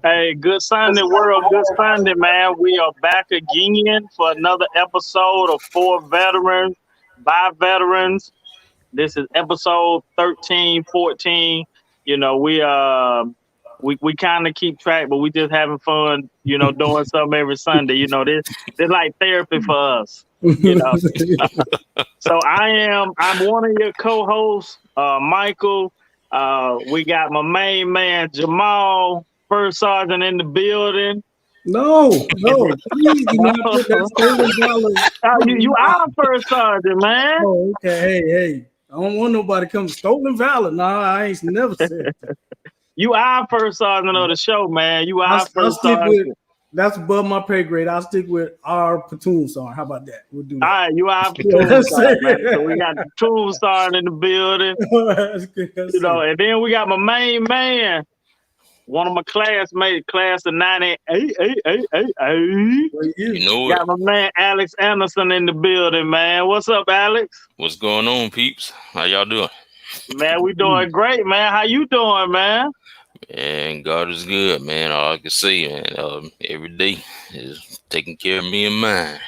Hey, good Sunday, world. Good Sunday, man. We are back again for another episode of For Veterans by Veterans. This is episode 13, 14. You know, we kind of keep track, but we just having fun, doing something every Sunday. This like therapy for us, you know. So I'm one of your co-hosts, Michael. We got my main man Jamal, first sergeant in the building. No, please do not put that stolen valor. You are first sergeant, man. Oh, okay. Hey. I don't want nobody to come stolen valor. Nah, I ain't never said that. You are first sergeant of the show, man. You are first sergeant. That's above my pay grade. I'll stick with our platoon sergeant. How about that? We'll do that. All right, you are platoon sergeant, man. So we got the platoon sergeant in the building. That's good. And then we got my main man, one of my classmates, class of 98. You know got my man Alex Anderson in the building, man. What's up, Alex? What's going on, peeps? How y'all doing? Man, we doing great, man. How you doing, man? And God is good, man. All I can say, man, every day is taking care of me and mine.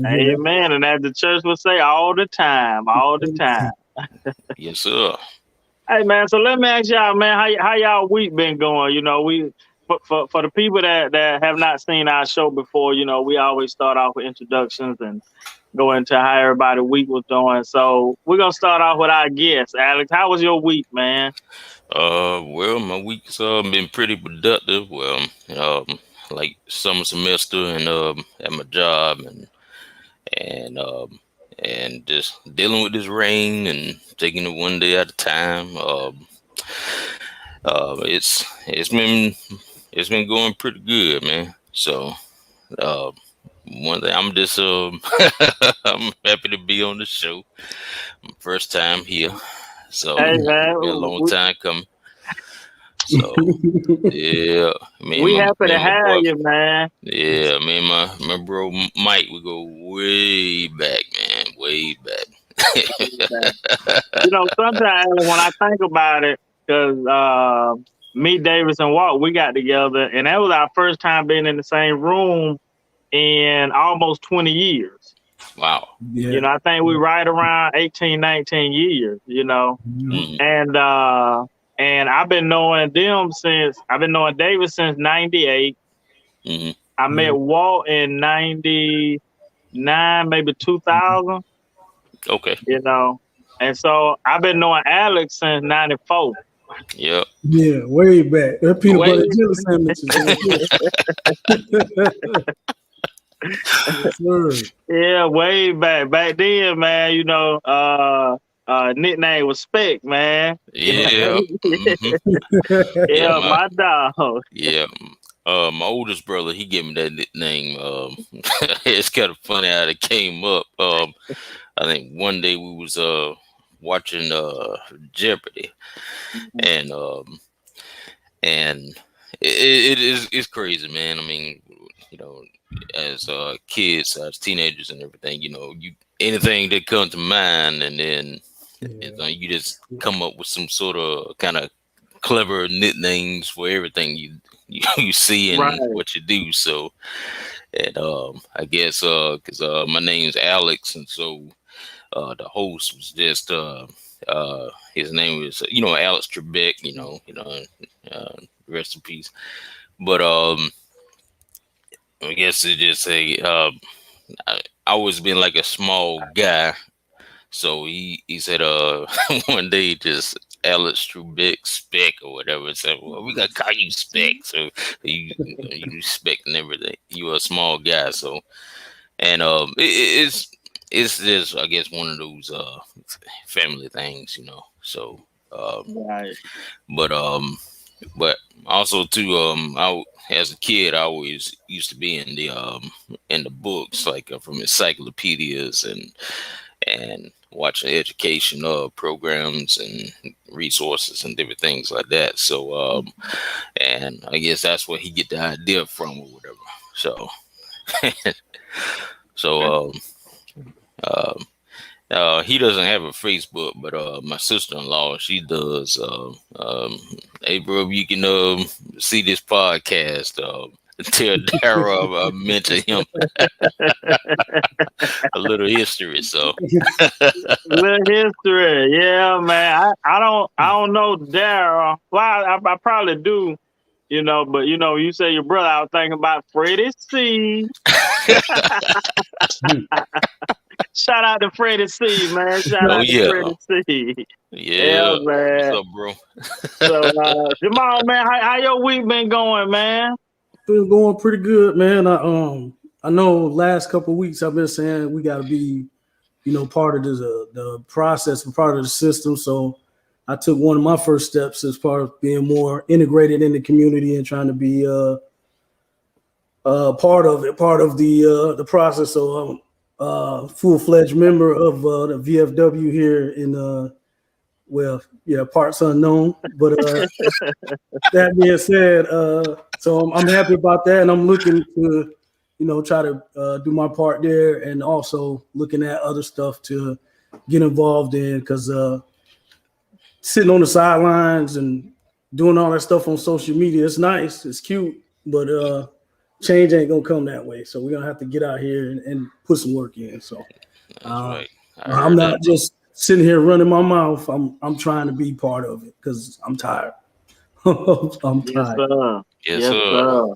Amen. And as the church would say, all the time. Yes, sir. Hey, man, so let me ask y'all, man, how y'all week been going? For the people that have not seen our show before, we always start off with introductions and go into how everybody's week was doing. So we're going to start off with our guest. Alex, how was your week, man? Well, my week's been pretty productive. Well, like summer semester and at my job and just dealing with this rain and taking it one day at a time. It's been going pretty good, man. So one thing I'm just I'm happy to be on the show. My first time here. So hey, man, been a long time coming. So yeah, we happy to have you, man. Yeah, me and my bro Mike, we go way back, man, way back. Sometimes when I think about it, because me, Davis, and Walt, we got together, and that was our first time being in the same room in almost 20 years. Wow. Yeah. I think we right around 18, 19 years, and I've been knowing Davis since 98. Mm-hmm. I met Walt in 99, maybe 2000. Okay. And so I've been knowing Alex since 94. Yep. Yeah, way back. That peanut butter jelly sandwiches. Yeah, way back. Back then, man, nickname was Speck, man. Yeah. Mm-hmm. Yeah, my dog. Yeah. My oldest brother, he gave me that nickname. It's kind of funny how it came up. I think one day we was watching Jeopardy, and it's crazy, man. I mean, as kids, as teenagers, and everything, you anything that comes to mind, and then you just come up with some sort of kind of clever nicknames for everything you see and what you do. So, and I guess because my name's Alex, and so the host was just his name was Alex Trebek. Rest in peace. But I guess it just I always been like a small guy, so he said one day just Alex Trebek Speck or whatever. Said, well, we gotta call you Speck, so you respect and everything. You're a small guy, so and it's just I guess one of those family things, So right. But also too as a kid, I always used to be in the books, like from encyclopedias and watching education programs and resources and different things like that. So and I guess that's where he get the idea from or whatever. So He doesn't have a Facebook, but my sister-in-law, she does. Hey, bro, you can see this podcast. Tell Dara I mention him a little history. So Little history, yeah, man. I don't know Daryl. Well, I probably do, but you say your brother. I was thinking about Freddie C. Shout out to Freddie C, man. Shout oh out to yeah, Freddie C. Yeah, yeah. What's man. up, bro? So, Jamal, man, how your week been going, man? Been going pretty good, man. I know last couple of weeks I've been saying we got to be, part of the process and part of the system. So I took one of my first steps as part of being more integrated in the community and trying to be part of it, part of the process. So I'm full-fledged member of the VFW here in parts unknown. But that being said, so I'm happy about that, and I'm looking to, try to do my part there, and also looking at other stuff to get involved in, because sitting on the sidelines and doing all that stuff on social media, it's nice, it's cute, but change ain't gonna come that way. So we're gonna have to get out here and put some work in. So That's right. I'm not just sitting here running my mouth. I'm trying to be part of it because I'm tired. I'm Yes, tired. sir. Yes, Yes, sir.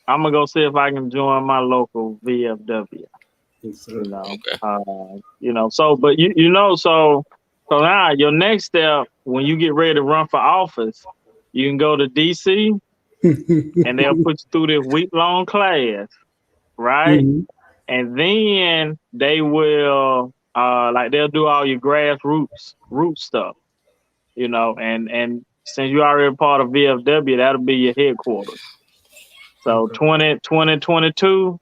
I'm gonna go see if I can join my local VFW. Yes, sir. Okay. So, but so now your next step when you get ready to run for office, you can go to DC and they'll put you through this week-long class, right? Mhm. And then they will they'll do all your root stuff, and since you're already part of VFW, that'll be your headquarters. So Okay. 2022,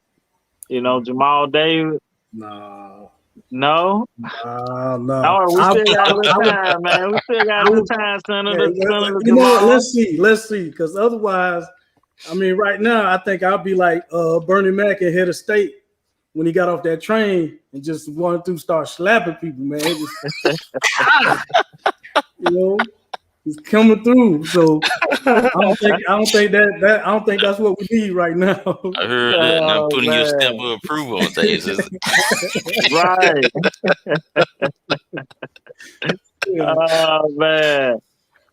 Jamal Davis. No. No. No. Oh, we still got a little time, man. We still got a little time, Senator Jamal. Let's see, because otherwise, I mean, right now, I think I'll be like Bernie Mac and head of state when he got off that train and just wanted to start slapping people, man. He's coming through. So I don't think that's what we need right now. I heard that, and I'm putting your stamp of approval on things. Right. Oh man.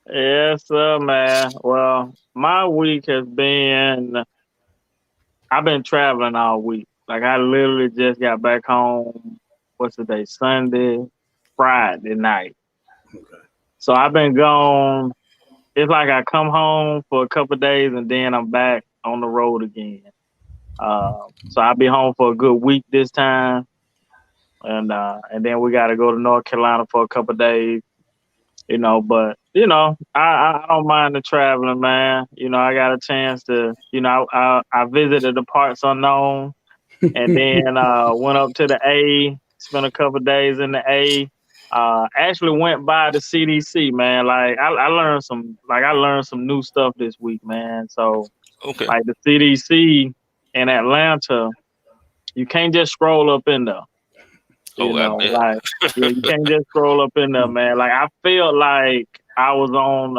Yes, sir, man. Well, my week has been. I've been traveling all week. Like I literally just got back home. What's the day? Sunday, Friday night. Okay. So I've been gone. It's like I come home for a couple of days and then I'm back on the road again. So I'll be home for a good week this time, and then we got to go to North Carolina for a couple of days. But I don't mind the traveling, man. I got a chance to, I visited the parts unknown, and then went up to the A, spent a couple of days in the A. Actually went by the CDC, man. Like I learned some new stuff this week, man. So Okay. like the CDC in Atlanta, you can't just scroll up in there. You can't just scroll up in there, man. Like I felt like I was on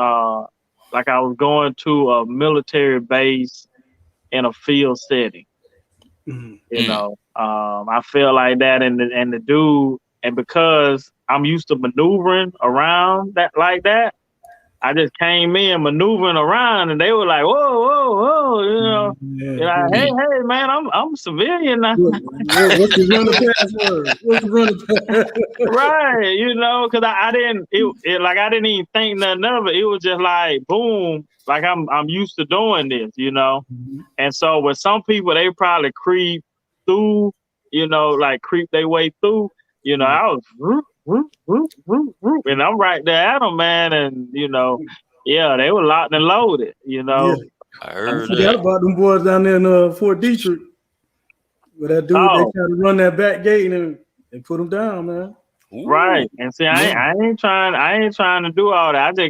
like I was going to a military base in a field setting. I feel like that, and the dude, and because I'm used to maneuvering around that like that, I just came in maneuvering around, and they were like, "Whoa, whoa, whoa!" Hey, man, I'm civilian now. What's the running password? Right, because I didn't. I didn't even think nothing of it. It was just like boom, like I'm used to doing this, Mm-hmm. And so with some people, they probably creep through, creep their way through. I was and I'm right there at them, man, and they were locked and loaded. Yeah. I heard forgot that. about them boys down there in Fort Detrick. Where that dude, they tried to run that back gate and put him down, man. Ooh. Right, and see, I ain't trying to do all that. I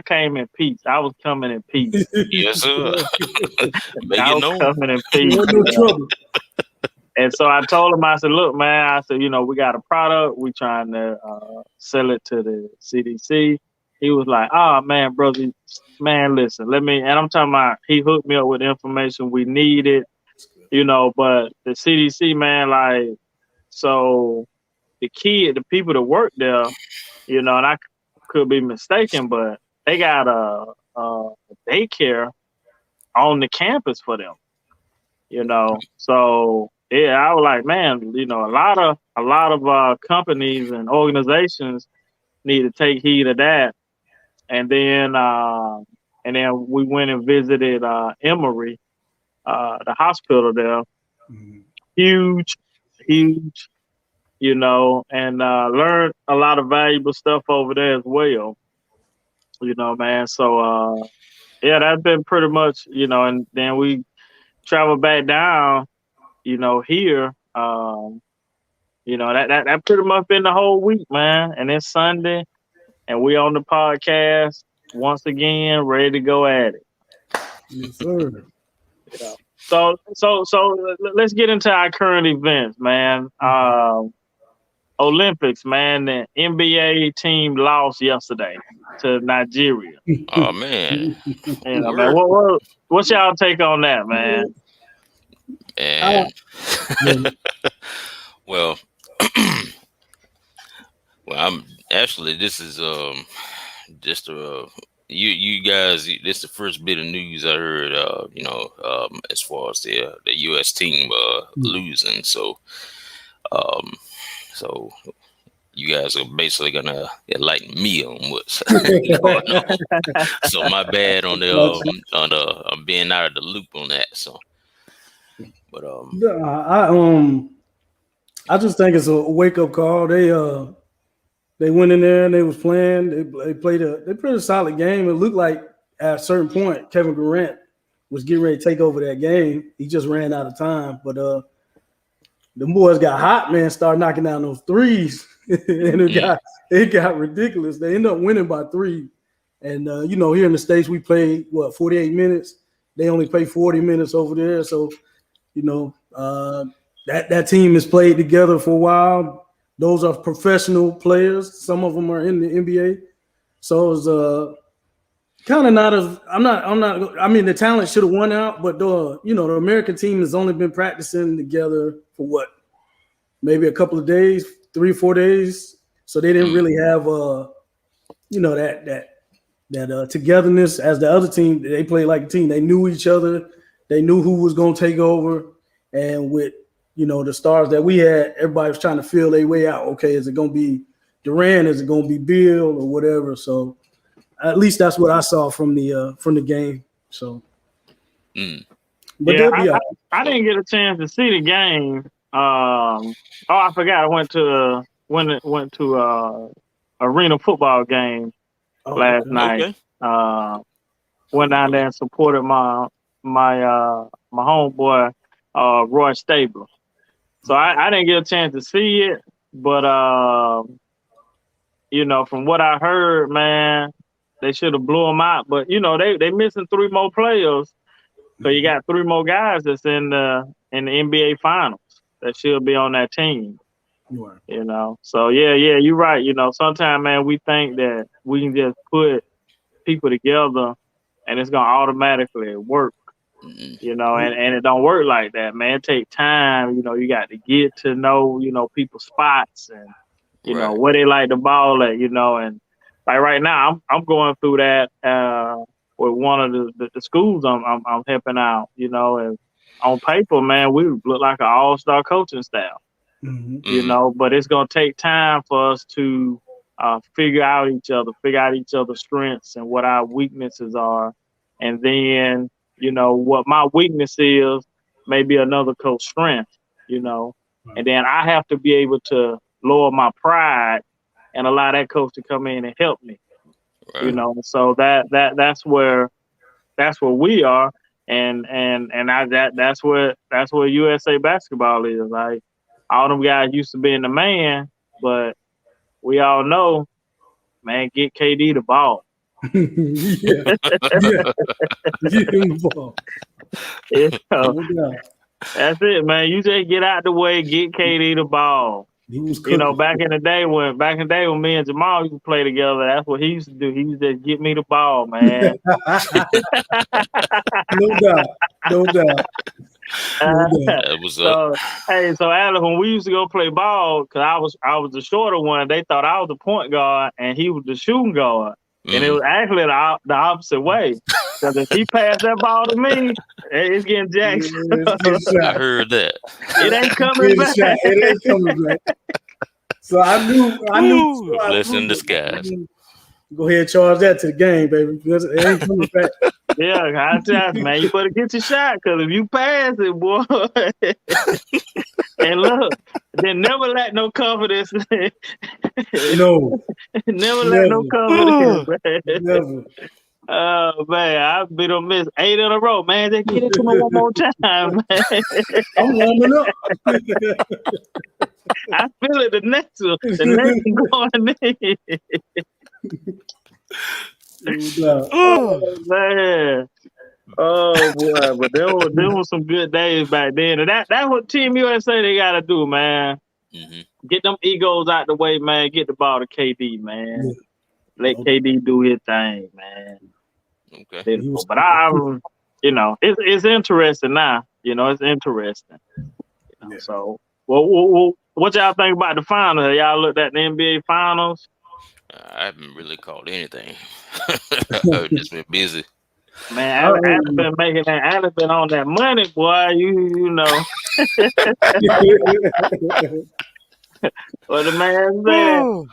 came in peace. I was coming in peace. Yes, sir. I was coming in peace. No trouble. And so I told him, I said, look, man, I said, we got a product. We trying to sell it to the CDC. He was like, oh, man, brother, man, listen, and I'm talking about, he hooked me up with the information we needed, but the CDC, man, like, so the people that work there, and I could be mistaken, but they got a daycare on the campus for them, So yeah, I was like, man, a lot of companies and organizations need to take heed of that. And then we went and visited Emory, the hospital there. Mhm. Huge, huge, and learned a lot of valuable stuff over there as well. Man. So yeah, that's been pretty much, and then we traveled back down, here. That pretty much been the whole week, man. And it's Sunday, and we on the podcast once again, ready to go at it. Yes, sir. So let's get into our current events, man. Olympics, man. The NBA team lost yesterday to Nigeria. Oh man, Man. What's y'all take on that, man? and well, well, I'm actually this is just you guys. This is the first bit of news I heard. As far as the U.S. team losing, so so you guys are basically gonna enlighten me on what's going on. So my bad on the being out of the loop on that. So, but I just think it's a wake up call. They went in there and they was playing. They played a solid game. It looked like at a certain point Kevin Durant was getting ready to take over that game. He just ran out of time. But the boys got hot, man. Started knocking down those threes, and it got ridiculous. They ended up winning by 3. And here in the States we played 48 minutes. They only play 40 minutes over there. So that team has played together for a while. Those are professional players. Some of them are in the NBA. So it was kind of not as I'm not. I mean, the talent should have won out, but the American team has only been practicing together for maybe a couple of days, 3 or 4 days. So they didn't really have that togetherness as the other team. They played like a team. They knew each other. They knew who was going to take over, and with the stars that we had, everybody was trying to feel their way out. Okay, is it going to be Durant? Is it going to be Bill or whatever? So at least that's what I saw from the game. So, but yeah, I didn't get a chance to see the game. I forgot. I went to arena football game last night. Okay. Went down there and supported my homeboy Roy Stabler. So I didn't get a chance to see it, but from what I heard, man, they should have blew them out. But they missing 3 more players, so you got 3 more guys that's in the NBA Finals that should be on that team. Right. So yeah, you're right. Sometimes, man, we think that we can just put people together and it's gonna automatically work. And it don't work like that, man. It take time. You got to get to know, people's spots and, where they like the ball at, and like right now, I'm going through that with one of the schools I'm helping out, and on paper, man, we look like an all-star coaching staff, but it's going to take time for us to figure out each other's strengths and what our weaknesses are. And then, what my weakness is, maybe another coach's strength, and then I have to be able to lower my pride and allow that coach to come in and help me, so that's where we are. And that's where USA basketball is. Like, all them guys used to being the man, but we all know, man, get KD the ball. Yeah. Get him the ball. That's it, man. You just get out the way, get KD the ball. He was You know, cooking. back in the day when me and Jamal used to play together, that's what he used to do. He used to get me the ball, man. No doubt. No doubt. No doubt. That was up. So so Alex, when we used to go play ball, cause I was the shorter one, they thought I was the point guard and he was the shooting guard, and it was actually the opposite way. Cause if he passed that ball to me, it's getting jacked. It's getting I shot. heard that. It ain't coming Getting back. shot. It ain't coming back. So I knew. Blessing in disguise. Go ahead and charge that to the game, baby. Because it ain't coming back. Yeah, I tell you, man, you better get your shot, cause if you pass it, boy, and look, then never lack no confidence. No. Never lack no confidence, man. Never. Oh man, I've been on miss 8 in a row, man. Just get it to me one more time, man. I'm warming up. I feel it. The next one going in. Oh man. Oh boy, but there was some good days back then, and that's what Team USA they gotta do, man. Get them egos out the way, man. Get the ball to KD, man. Let KD do his thing, man. Okay. But you know, it's interesting now. You know, it's interesting. You know, so, what y'all think about the finals? Have y'all looked at the NBA finals? I haven't really called anything. I've just been busy. Man, Alex been making that. Alex been on that money, boy. You know. What the man said.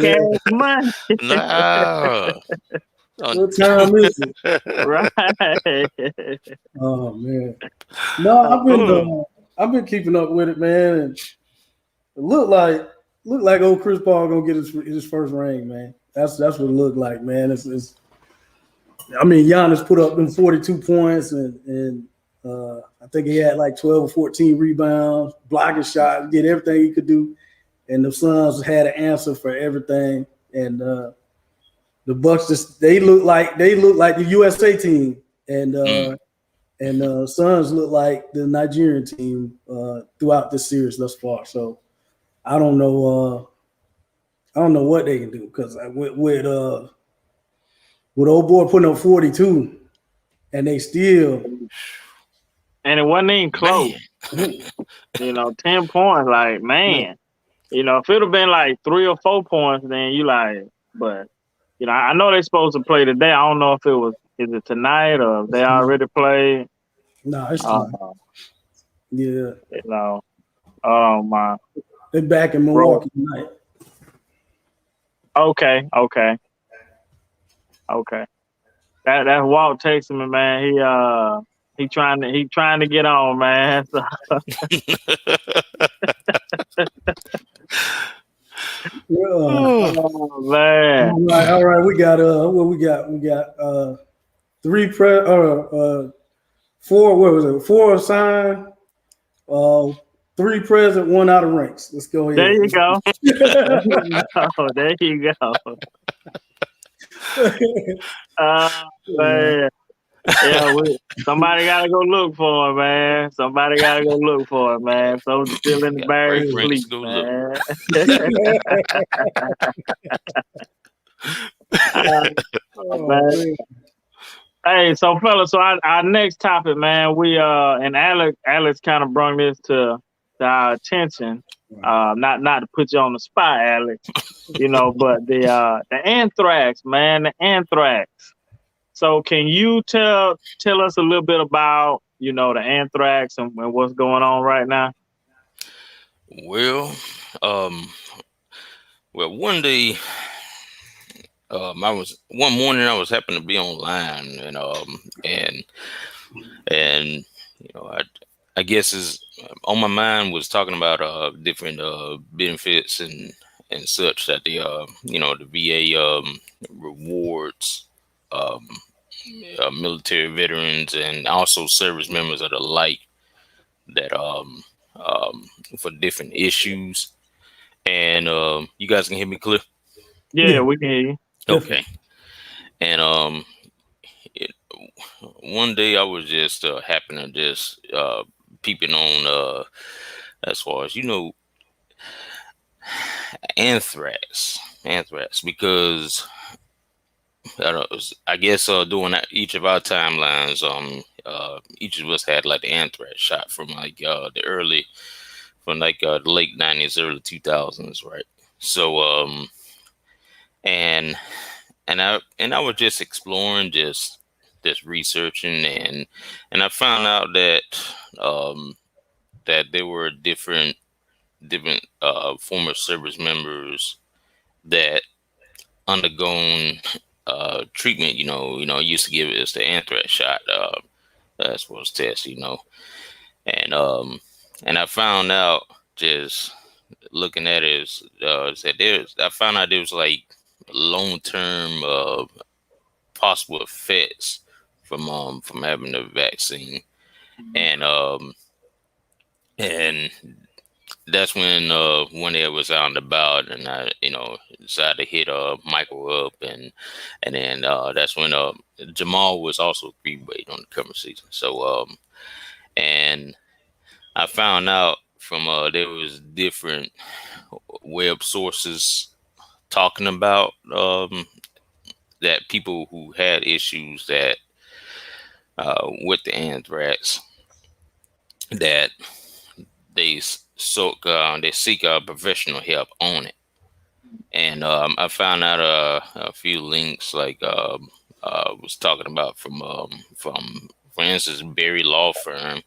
Cash money. Nah. What time is it? Right. Oh man. No, I've been keeping up with it, man. And it look like old Chris Paul gonna get his first ring, man. That's what it looked like, man. It's I mean, Giannis put up them 42 points and I think he had like 12 or 14 rebounds, blocking shots, did everything he could do. And the Suns had an answer for everything. And the Bucks they look like the USA team, and Suns look like the Nigerian team throughout this series thus far. So I don't know what they can do, because with old boy putting up 42, and they still, and it wasn't even close. You know, 10 points, like, man. You know, if it would have been like 3 or 4 points, then you like, but you know, I know they're supposed to play today. I don't know if is it tonight or if they already played. No, it's tonight. Yeah. You know, oh my. They're back in Milwaukee tonight. Okay. That Walt texting me, man. He trying to get on, man. So. Oh man! All right. We got what we got? We got 3 4. What was it? 4 assigned, 3 present, 1 out of ranks. Let's go ahead. There you go. There you go. Man. Yeah, somebody gotta go look for him, man. Somebody gotta go look for him, man. So still in the buried sleep, man. Man. Hey, so fellas, so our next topic, man, we and Alex kind of brought this to our attention. Not to put you on the spot, Alex, you know, but the anthrax, man, the anthrax. So can you tell us a little bit about, you know, the anthrax and what's going on right now? Well, one day, one morning I was happened to be online, and you know, I guess is on my mind was talking about different benefits and such that the you know, the VA rewards military veterans and also service members of the like that for different issues. And you guys can hear me clear? Yeah, we can hear you. Okay. And one day I was just happened to just peeping on as far as anthrax because I guess during each of our timelines, each of us had like the anthrax shot from like the late 90s, early 2000s, right? So and I was just exploring, just researching, and I found out that that there were different former service members that undergone treatment. Used to give us the anthrax shot as well as test. And I found out just looking at it I found out there was like long term possible effects from having the vaccine, and and that's when it was out and about, and I decided to hit Michael up, and then that's when Jamal was also three-weight on the conversation. So and I found out from there was different web sources talking about that people who had issues that with the anthrax, that they seek professional help on it. And I found out a few links, like was talking about from for instance, Berry Law Firm.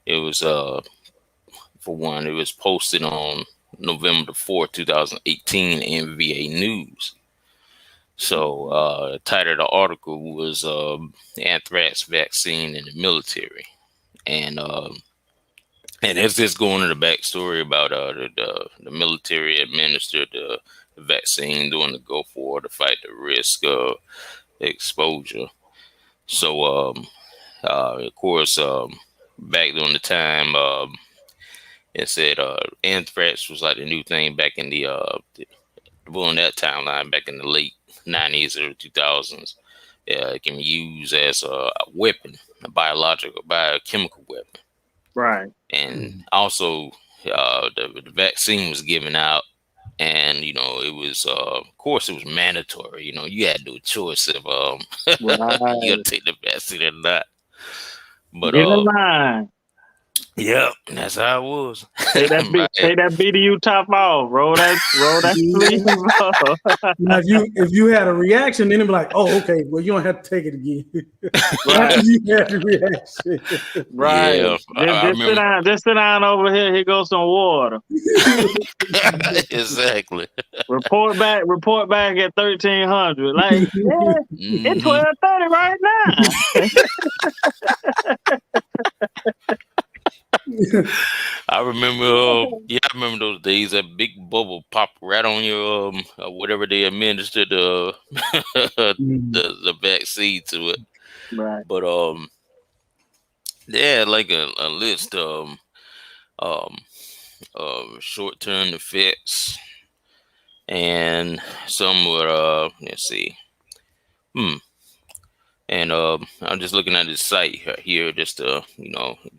It was for one, it was posted on November the 4th, 2018 in VA News. So the title of the article was anthrax vaccine in the military. And it's just going into the backstory about the military administered the vaccine during the Gulf War to fight the risk of exposure. So, of course, back during the time, it said anthrax was like the new thing back in during that timeline, back in the late 90s or 2000s. It can be used as a weapon, a biochemical weapon. Right. And also, the vaccine was given out, and it was of course it was mandatory. You had no choice if you gonna take the vaccine or not. But get in line. Yeah, that's how it was. Take that BDU top off. Roll that sleeve off. Now, if you had a reaction, then it'd be like, oh, okay, well, you don't have to take it again. Right. You had a reaction. Right. Yeah, just sit down over here. Here goes some water. Exactly. Report back at 1300. Like, it's 12:30 right now. I remember, I remember those days. That big bubble popped right on your whatever they administered the vaccine to it. Right. But they had like a list of short-term effects, and some were let's see, and I'm just looking at this site here just to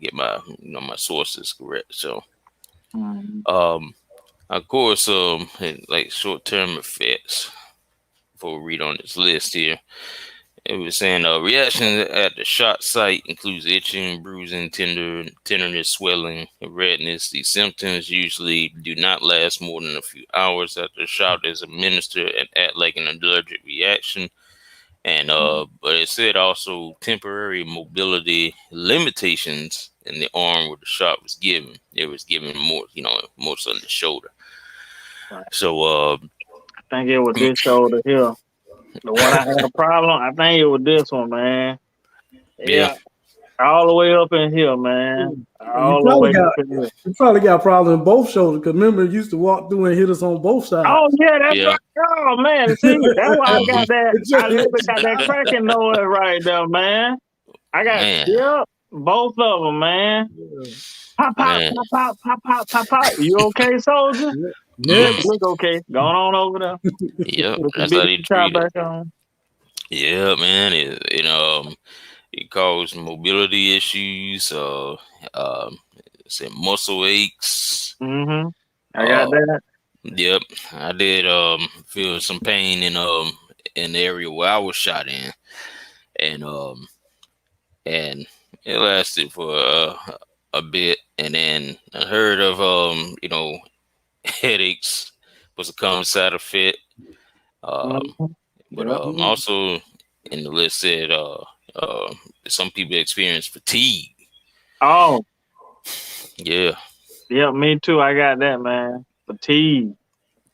get my my sources correct. So of course like short-term effects, before we read on this list here, it was saying reaction at the shot site includes itching, bruising, tenderness, swelling, redness. These symptoms usually do not last more than a few hours after the shot is administered and act like an allergic reaction. And but it said also temporary mobility limitations in the arm where the shot was given. It was given more, most on the shoulder. Right. So I think it was this shoulder here. The one I had a problem, I think it was this one, man. Yeah. All the way up in here, man. All the way up in here. You probably got a problem in both shoulders, because remember, it used to walk through and hit us on both sides. Oh, yeah, that's right. Oh, man. See, that's why I got that. I literally got that cracking noise right there, man. I got, both of them, man. Pop, pop, pop, pop, pop, pop, pop, pop. You okay, soldier? Yeah, look okay. Going on over there. Yep, that's how they treat it. Yeah, man. it caused mobility issues, say muscle aches. Mm-hmm. I got Uh, that. yep, I did feel some pain in the area where I was shot in, and and it lasted for a bit, and then I heard of headaches was a common side effect. Mm-hmm. But Yep. also in the list said uh, some people experience fatigue. Oh, Yeah, yeah, me too. I got that, man. Fatigue.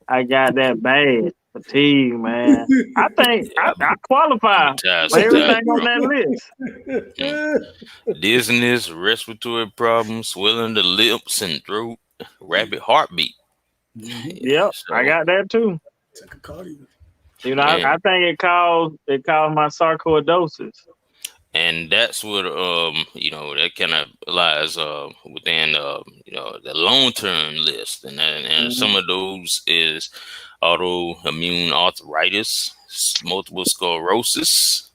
I got that bad. Fatigue, man. I think yeah, I I'm qualify tired for sometimes, everything on bro. that list. Mm. Dizziness, respiratory problems, swelling the lips and throat, rapid heartbeat. Yep, I So, got that too. Tachycardia. You know, man, I think it caused my sarcoidosis. and that's what that kind of lies within the long term list, and Mhm. some of those is autoimmune arthritis, multiple sclerosis,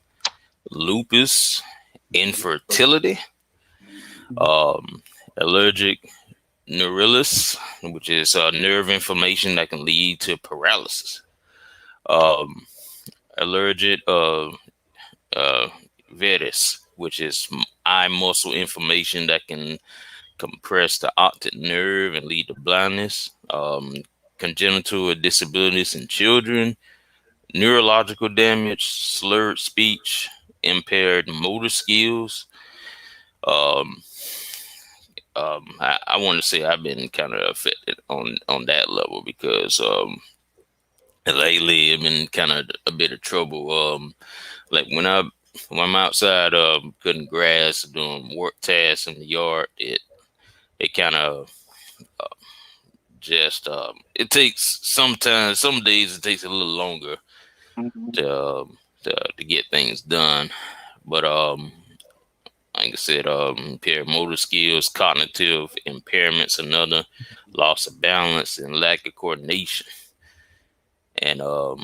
lupus, infertility, um, allergic neuritis, which is nerve inflammation that can lead to paralysis, um, allergic uh, vitis, which is eye muscle inflammation that can compress the optic nerve and lead to blindness, congenital disabilities in children, neurological damage, slurred speech, impaired motor skills. Um, I want to say I've been kind of affected on that level because lately I've been kind of a bit of trouble. Like when I'm outside cutting grass, doing work tasks in the yard, it kind of just it takes sometimes some days it takes a little longer Mhm. to get things done. But like I said, impaired motor skills, cognitive impairments, another loss of balance and lack of coordination. And I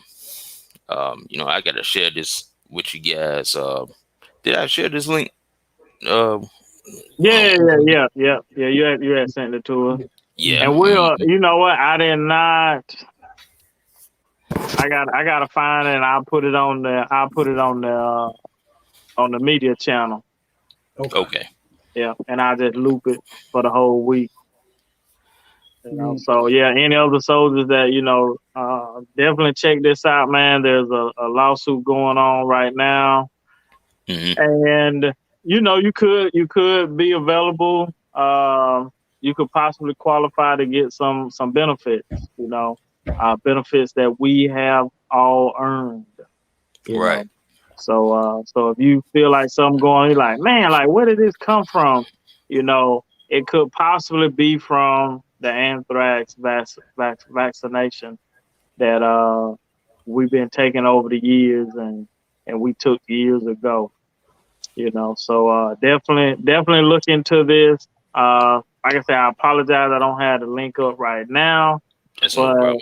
gotta share this with you guys. Did I share this link? Uh, Yeah, um, yeah, yeah, yeah, yeah. You had sent it to us, yeah, and you know what? I did not. I gotta find it, and I'll put it on the media channel. Okay. okay, Yeah, and I just loop it for the whole week. Mm. So yeah, any other soldiers that definitely check this out, man. There's a lawsuit going on right now, hmm and you could be available. You could possibly qualify to get some benefits. Benefits that we have all earned. You right, know, so if you feel like something going, you're like, man, like where did this come from? It could possibly be from the anthrax vaccination that we've been taking over the years and we took years ago. So definitely look into this. Like I said, I apologize, I don't have the link up right now, that's no but problem.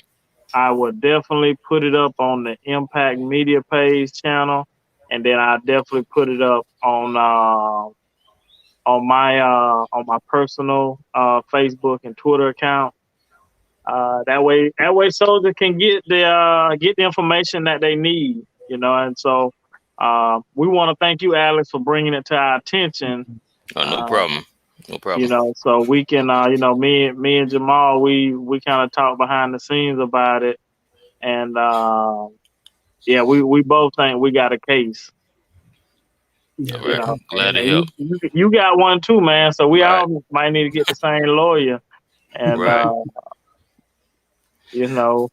I will definitely put it up on the Impact Media page channel, and then I definitely put it up on my personal Facebook and Twitter account. That way, soldiers can get the information that they need. And so we want to thank you, Alex, for bringing it to our attention. No Uh, problem, no problem. so we can, me and Jamal, we kind of talk behind the scenes about it, and yeah, we both think we got a case. All Yeah. right, glad to And help. you got one too, man. So we Right, all might need to get the same lawyer, and right. you know,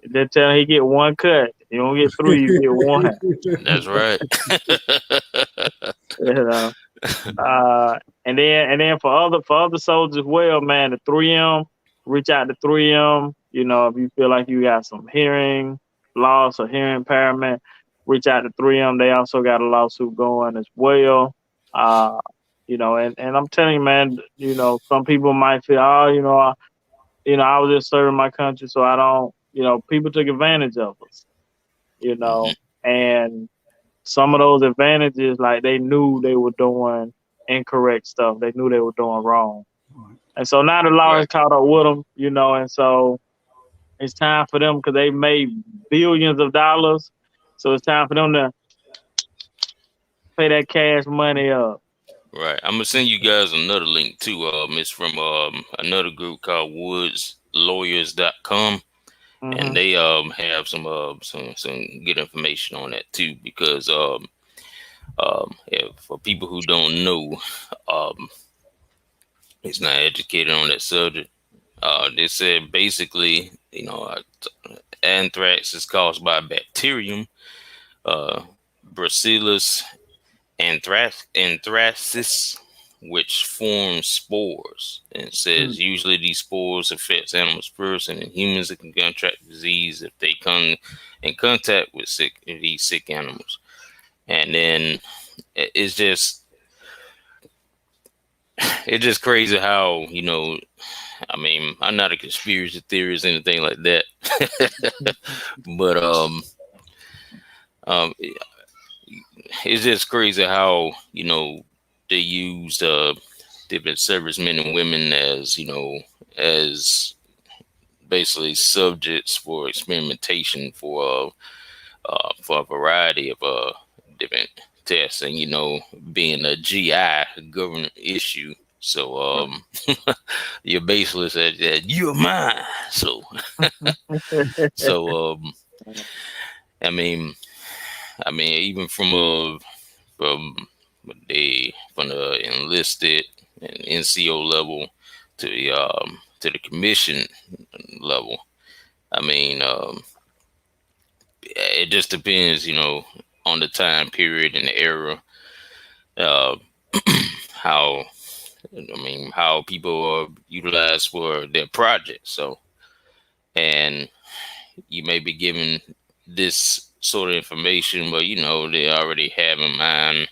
they tell he get one cut. You don't get three, you get one. That's right. You know. Uh, and then for other soldiers as well, man, the 3M, reach out to 3M. If you feel like you got some hearing loss or hearing impairment, reach out to 3M. They also got a lawsuit going as well. Uh, and I'm telling you, man, some people might feel, oh, I was just serving my country, so I don't, people took advantage of us, hmm and some of those advantages, like they knew they were doing incorrect stuff. They knew they were doing wrong. And so now the law has Right. caught up with them, and so it's time for them because they made billions of dollars. So it's time for them to pay that cash money up. Right. I'm gonna send you guys another link too. It's from another group called woodslawyers.com, and Hmm. they have some good information on that too, because if, for people who don't know, um it's not educated on that subject. They said basically, anthrax is caused by a bacterium, uh, Bacillus anthracis, which forms spores. And it says usually these spores affect animals first, and in humans it can contract disease if they come in contact with these sick animals. And then it's just crazy how I mean, I'm not a conspiracy theorist or anything like that, but um, it's just crazy how they used different servicemen and women as as basically subjects for experimentation for a variety of different tests, and being a GI government issue. So you basically said that you're mine. So so I mean even from from the enlisted and NCO level to the commission level. I mean, it just depends, on the time period and the era, uh, how how people are utilized for their projects. So, and you may be given this sort of information, but they already have in mind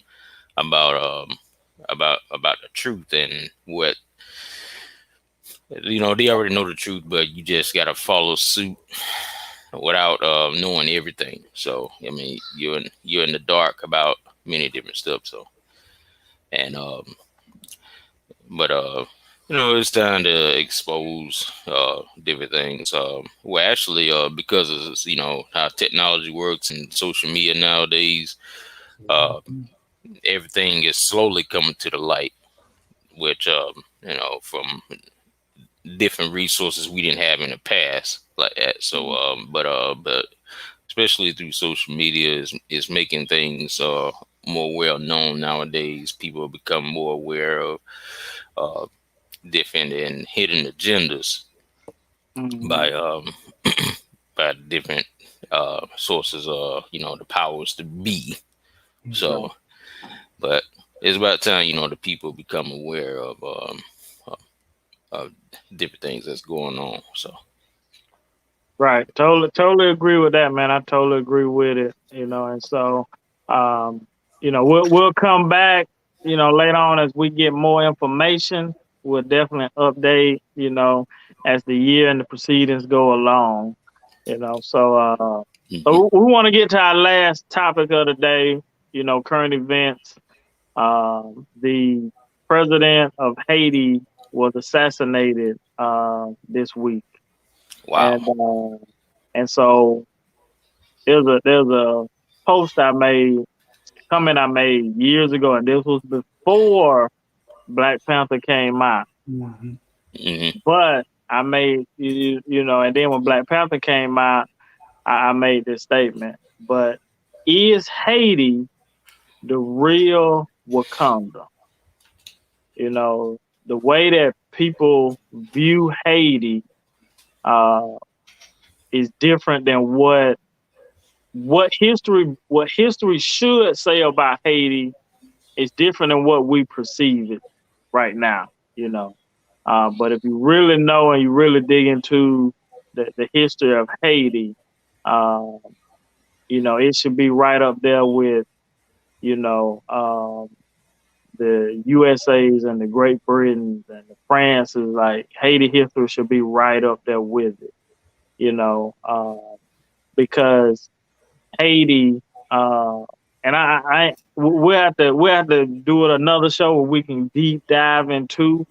about about the truth and what they already know the truth, but you just gotta follow suit without knowing everything. So I mean, you're in the dark about many different stuff. So and but it's time to expose different things. Well, actually, because of how technology works and social media nowadays, uh, everything is slowly coming to the light, which from different resources we didn't have in the past like that. So but especially through social media is making things more well known nowadays. People become more aware of uh, different and hidden agendas Hmm. by by different sources, the powers to be. So but it's about time the people become aware of different things that's going on. So Right. Totally agree with that, man. I totally agree with it. And so, um, we'll come back, later on as we get more information. We'll definitely update, as the year and the proceedings go along. mhm. So we want to get to our last topic of the day. Current events. The president of Haiti was assassinated this week, Wow. and so there's a post I made, comment I made years ago, and this was before Black Panther came out. Mhm. Hmm. But I made and then when Black Panther came out, I made this statement. But is Haiti the real Wakanda? The way that people view Haiti uh, is different than what history should say about Haiti is different than what we perceive it right now. You know, but if you really know and you really dig into the history of Haiti, uh, it should be right up there with you know the USA's and the Great Britain's and the France's. Like Haiti history should be right up there with it. You know, because Haiti. and we'll have to do it another show where we can deep dive into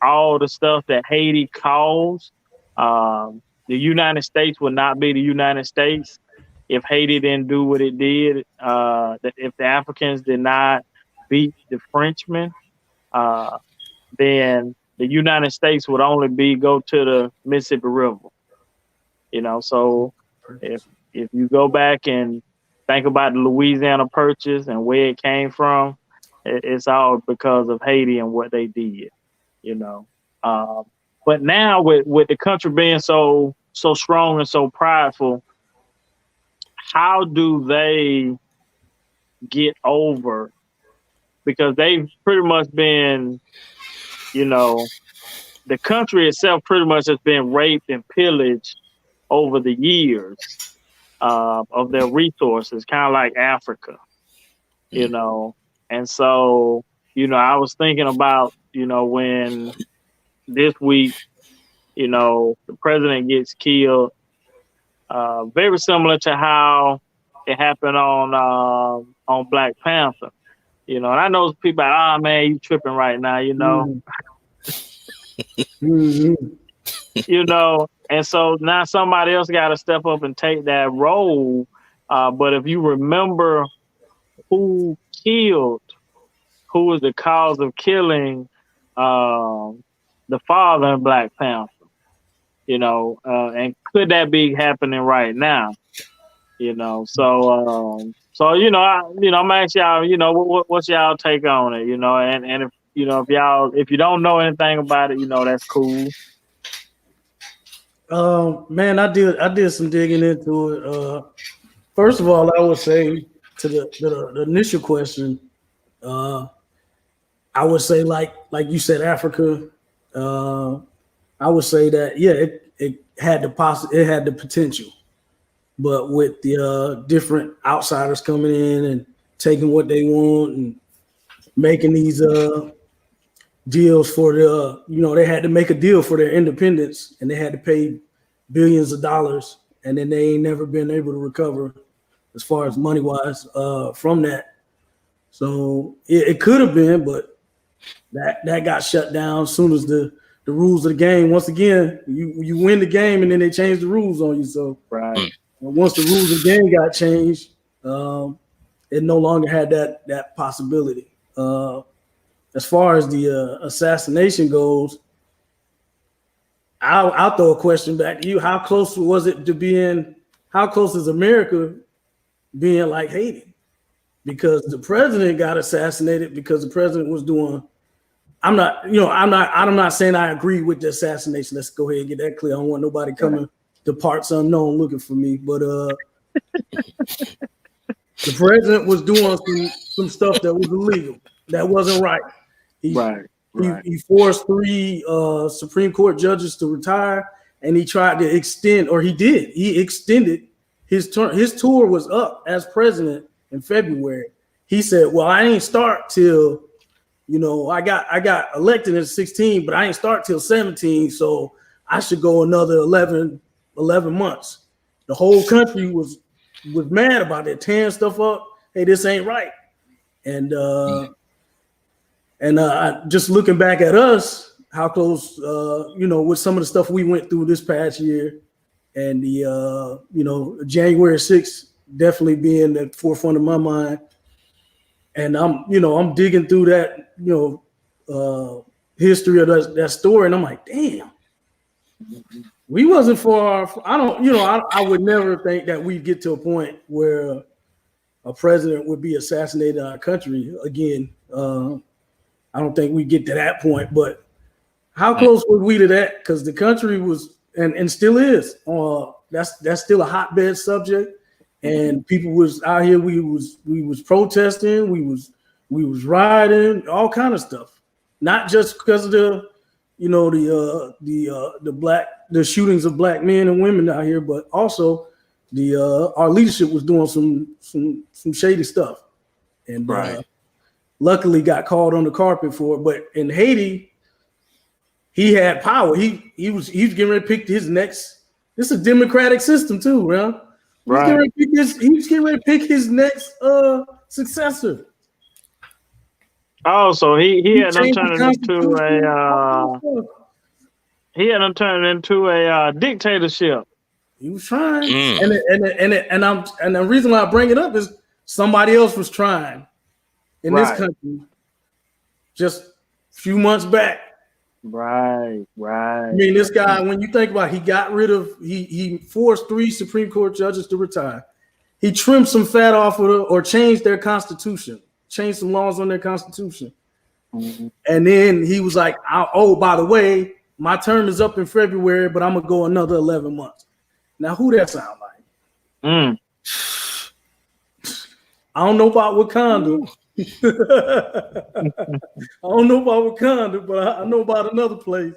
all the stuff that Haiti caused. The United States would not be the United States if Haiti didn't do what it did. If the Africans did not beat the Frenchmen, uh, then the United States would only go to the Mississippi River. So if if you go back and think about the Louisiana Purchase and where it came from, it's all because of Haiti and what they did. You know, um, but now with the country being so strong and so prideful, how do they get over? Because they've pretty much been, the country itself pretty much has been raped and pillaged over the years of their resources, kind of like Africa, And so, I was thinking about, when this week, the president gets killed, very similar to how it happened on Black Panther. And I know people are, man, you tripping right now, And so now somebody else got to step up and take that role. But if you remember who was the cause of killing the father in Black Panther, and could that be happening right now? So I'm asking y'all, what's y'all take on it, and if you don't know anything about it, that's cool. Man, I did some digging into it. First of all, I would say to the initial question, I would say like you said, Africa. I would say that it had the potential, but with the different outsiders coming in and taking what they want and making these deals for they had to make a deal for their independence, and they had to pay billions of dollars, and then they ain't never been able to recover as far as money wise from that. So it could have been, but that got shut down as soon as the rules of the game. Once again, you win the game and then they change the rules on you. So right. Once the rules of the game got changed, it no longer had that possibility. As far as the assassination goes, I'll throw a question back to you. How close was it to being? How close is America being like Haiti? Because the president got assassinated because the president was doing. I'm not saying I agree with the assassination. Let's go ahead and get that clear. I don't want nobody coming to parts unknown looking for me. But the president was doing some stuff that was illegal. That wasn't right. He forced 3 Supreme Court judges to retire, and he tried to extend, or he did. He extended his term. His tour was up as president in February. He said, "Well, I ain't start till, I got elected in 16, but I ain't start till 17, so I should go another 11 months." The whole country was mad about it, tearing stuff up. Hey, this ain't right. And just looking back at us, how close, with some of the stuff we went through this past year, and the, January 6th definitely being at the forefront of my mind. And I'm digging through that, history of that story, and I'm like, damn, we wasn't far. I would never think that we'd get to a point where a president would be assassinated in our country again. I don't think we get to that point, but how close were we to that? Because the country was and still is. That's still a hotbed subject, and people was out here. We was protesting. We was rioting, all kind of stuff. Not just because of the shootings of black men and women out here, but also our leadership was doing some shady stuff, and luckily got called on the carpet for it. But in Haiti, he had power. He was getting ready to pick his next. This is a democratic system too, man. He was getting ready to pick his next successor. Oh, so he had done changed the turned it into Constitution. he had done turned it into a dictatorship. He was trying, Mm. and the reason why I bring it up is somebody else was trying in this Right. country just a few months back. Right. I mean, this guy, when you think about it, he forced 3 Supreme Court judges to retire. He trimmed some fat off of or changed their constitution, changed some laws on their constitution. Mm-hmm. And then he was like, oh, by the way, my term is up in February, but I'm going to go another 11 months. Now, who that sound like? Mm. I don't know about Wakanda. I don't know about Wakanda, but I know about another place.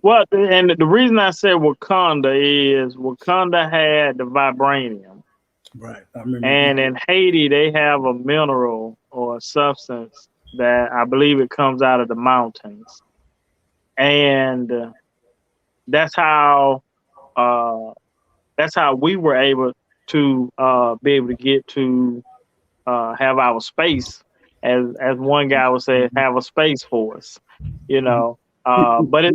Well, and the reason I said Wakanda is Wakanda had the vibranium. Right. I remember. And in Haiti, they have a mineral or a substance that I believe it comes out of the mountains. And that's how we were able to be able to get to have our space, as one guy would say, have a space force, you know. But they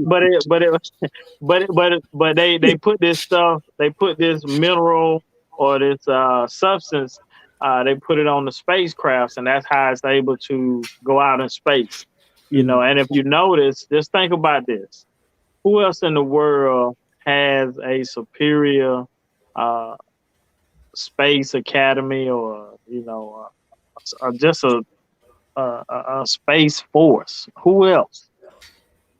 put this stuff, they put this mineral or this substance, they put it on the spacecrafts, and that's how it's able to go out in space, you know. And if you notice, just think about this: who else in the world has a superior space academy, or just a space force? Who else?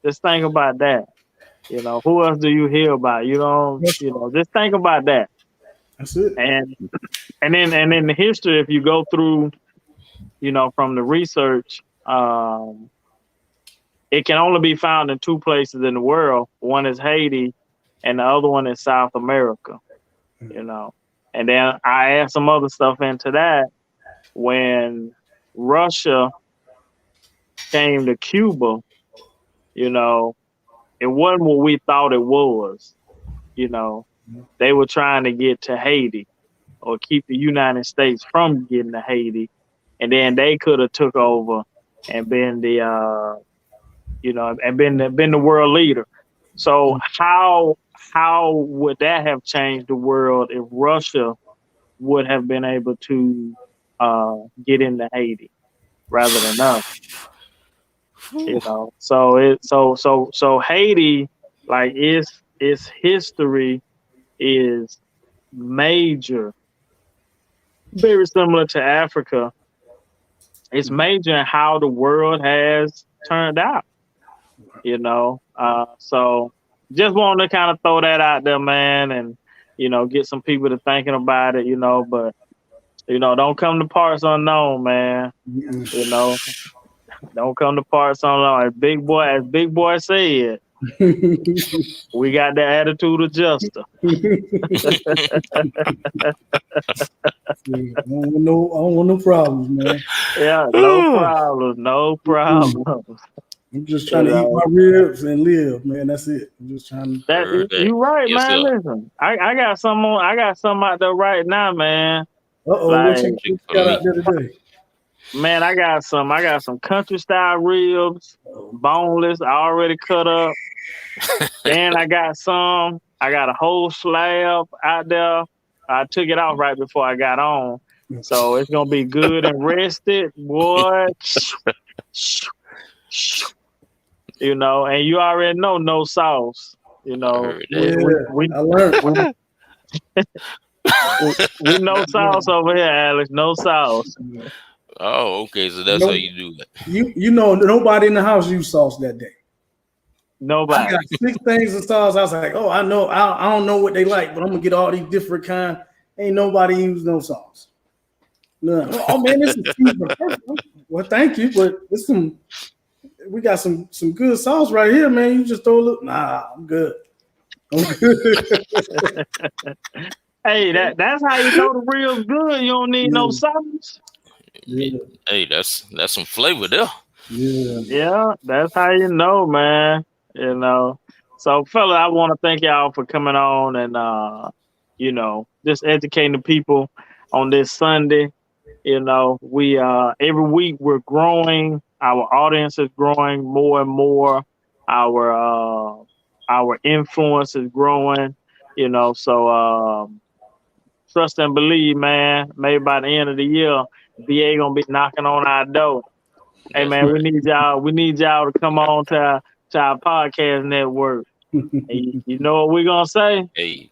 Just think about that. You know, who else do you hear about? Just think about that. That's it. And then the history, if you go through, from the research, it can only be found in 2 places in the world. One is Haiti, and the other one is South America. You know, and then I add some other stuff into that. When Russia came to Cuba, it wasn't what we thought it was. They were trying to get to Haiti or keep the United States from getting to Haiti, and then they could have took over and been the been the world leader. So how would that have changed the world if Russia would have been able to get into Haiti rather than us? So Haiti, like, its history is major, very similar to Africa. It's major in how the world has turned out, so just wanted to kind of throw that out there, man, and get some people to thinking about it, but don't come to parts unknown, man. Don't come to parts unknown. As Big Boy said, we got the attitude adjuster. I don't want no problems, man. Yeah, no problems. I'm just trying to eat my ribs and live, man. That's it. I'm just trying to. You right, man. Listen, I got some out there right now, man. What you got out there today? Man, I got some country style ribs, boneless, already cut up. And I got a whole slab out there. I took it off right before I got on. So it's gonna be good and rested, boy. And you already know no sauce. I learned. We no sauce over here, Alex. No sauce. Oh, okay. So that's how you do it. Nobody in the house used sauce that day. Nobody. I got 6 things of sauce. I was like, oh, I know. I don't know what they like, but I'm gonna get all these different kind. Ain't nobody use no sauce. No. Oh man, this is perfect. Well, thank you, but we got some good sauce right here, man. You just throw a little. Nah, I'm good. Hey, that's how you know the real good. You don't need no sauce. Yeah. Hey, that's some flavor there. Yeah. Yeah, that's how you know, man. So, fella, I want to thank y'all for coming on and just educating the people on this Sunday. We every week we're growing. Our audience is growing more and more. Our influence is growing. So trust and believe, man. Maybe by the end of the year, BA gonna be knocking on our door. Hey, That's man, we right. need y'all. We need y'all to come on to our podcast network. And you know what we're gonna say? Hey,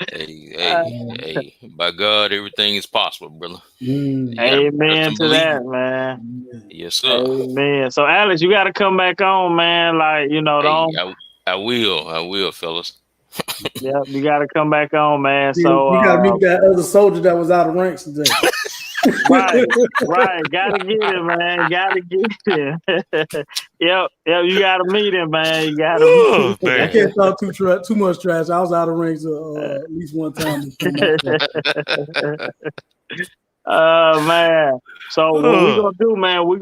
hey, Uh, hey. By God, everything is possible, brother. Mm. You gotta trust amen and to believe. that, man. Yeah. Yes, sir. Amen. So, Alex, you got to come back on, man. Like, Hey, don't. I will, fellas. Yeah, you got to come back on, man. So, You got to meet that other soldier that was out of ranks today. right, right. Got to get it, man. Got to get it. Yep. You got to meet him, man. You got to Oh meet I man. can't talk too much trash. I was out of ranks at least one time. Man. So what we Oh, gonna do, man? We're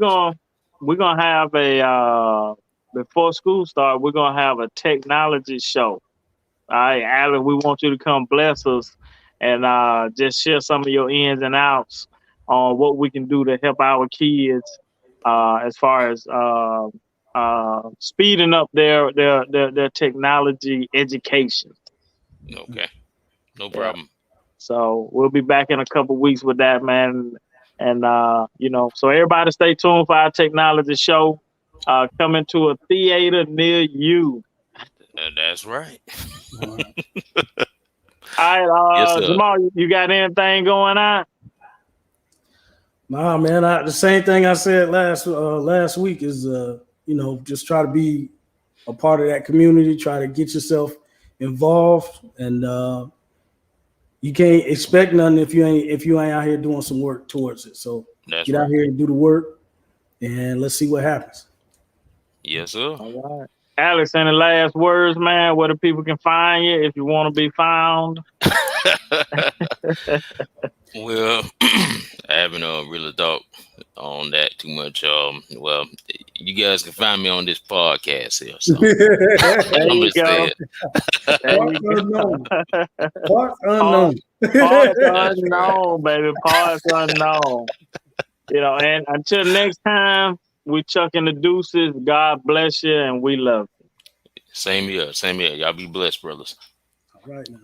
gonna have a before school start. We're gonna have a technology show. All right, Alan, we want you to come bless us and just share some of your ins and outs on what we can do to help our kids as far as speeding up their technology education. okay. No Yeah. problem. So we'll be back in a couple weeks with that, man. And so everybody stay tuned for our technology show coming to a theater near you. That's right. All Yes, right, sir. Jamal, you got anything going on? Nah, man. The same thing I said last week is just try to be a part of that community. Try to get yourself involved, and you can't expect nothing if you ain't out here doing some work towards it. So That's get out right. here and do the work, and let's see what happens. Yes, sir. All right. Alex, any last words, man? Where the people can find you if you want to be found? Well, I haven't really thought on that too much. Well, you guys can find me on this podcast here. So There I'm you just go. saying. There Parts you unknown. go. Parts Part, unknown. parts That's right. unknown, baby. Parts unknown. And until next time, we chucking the deuces. God bless you, and we love you. Same here. Same here. Y'all be blessed, brothers. All right now.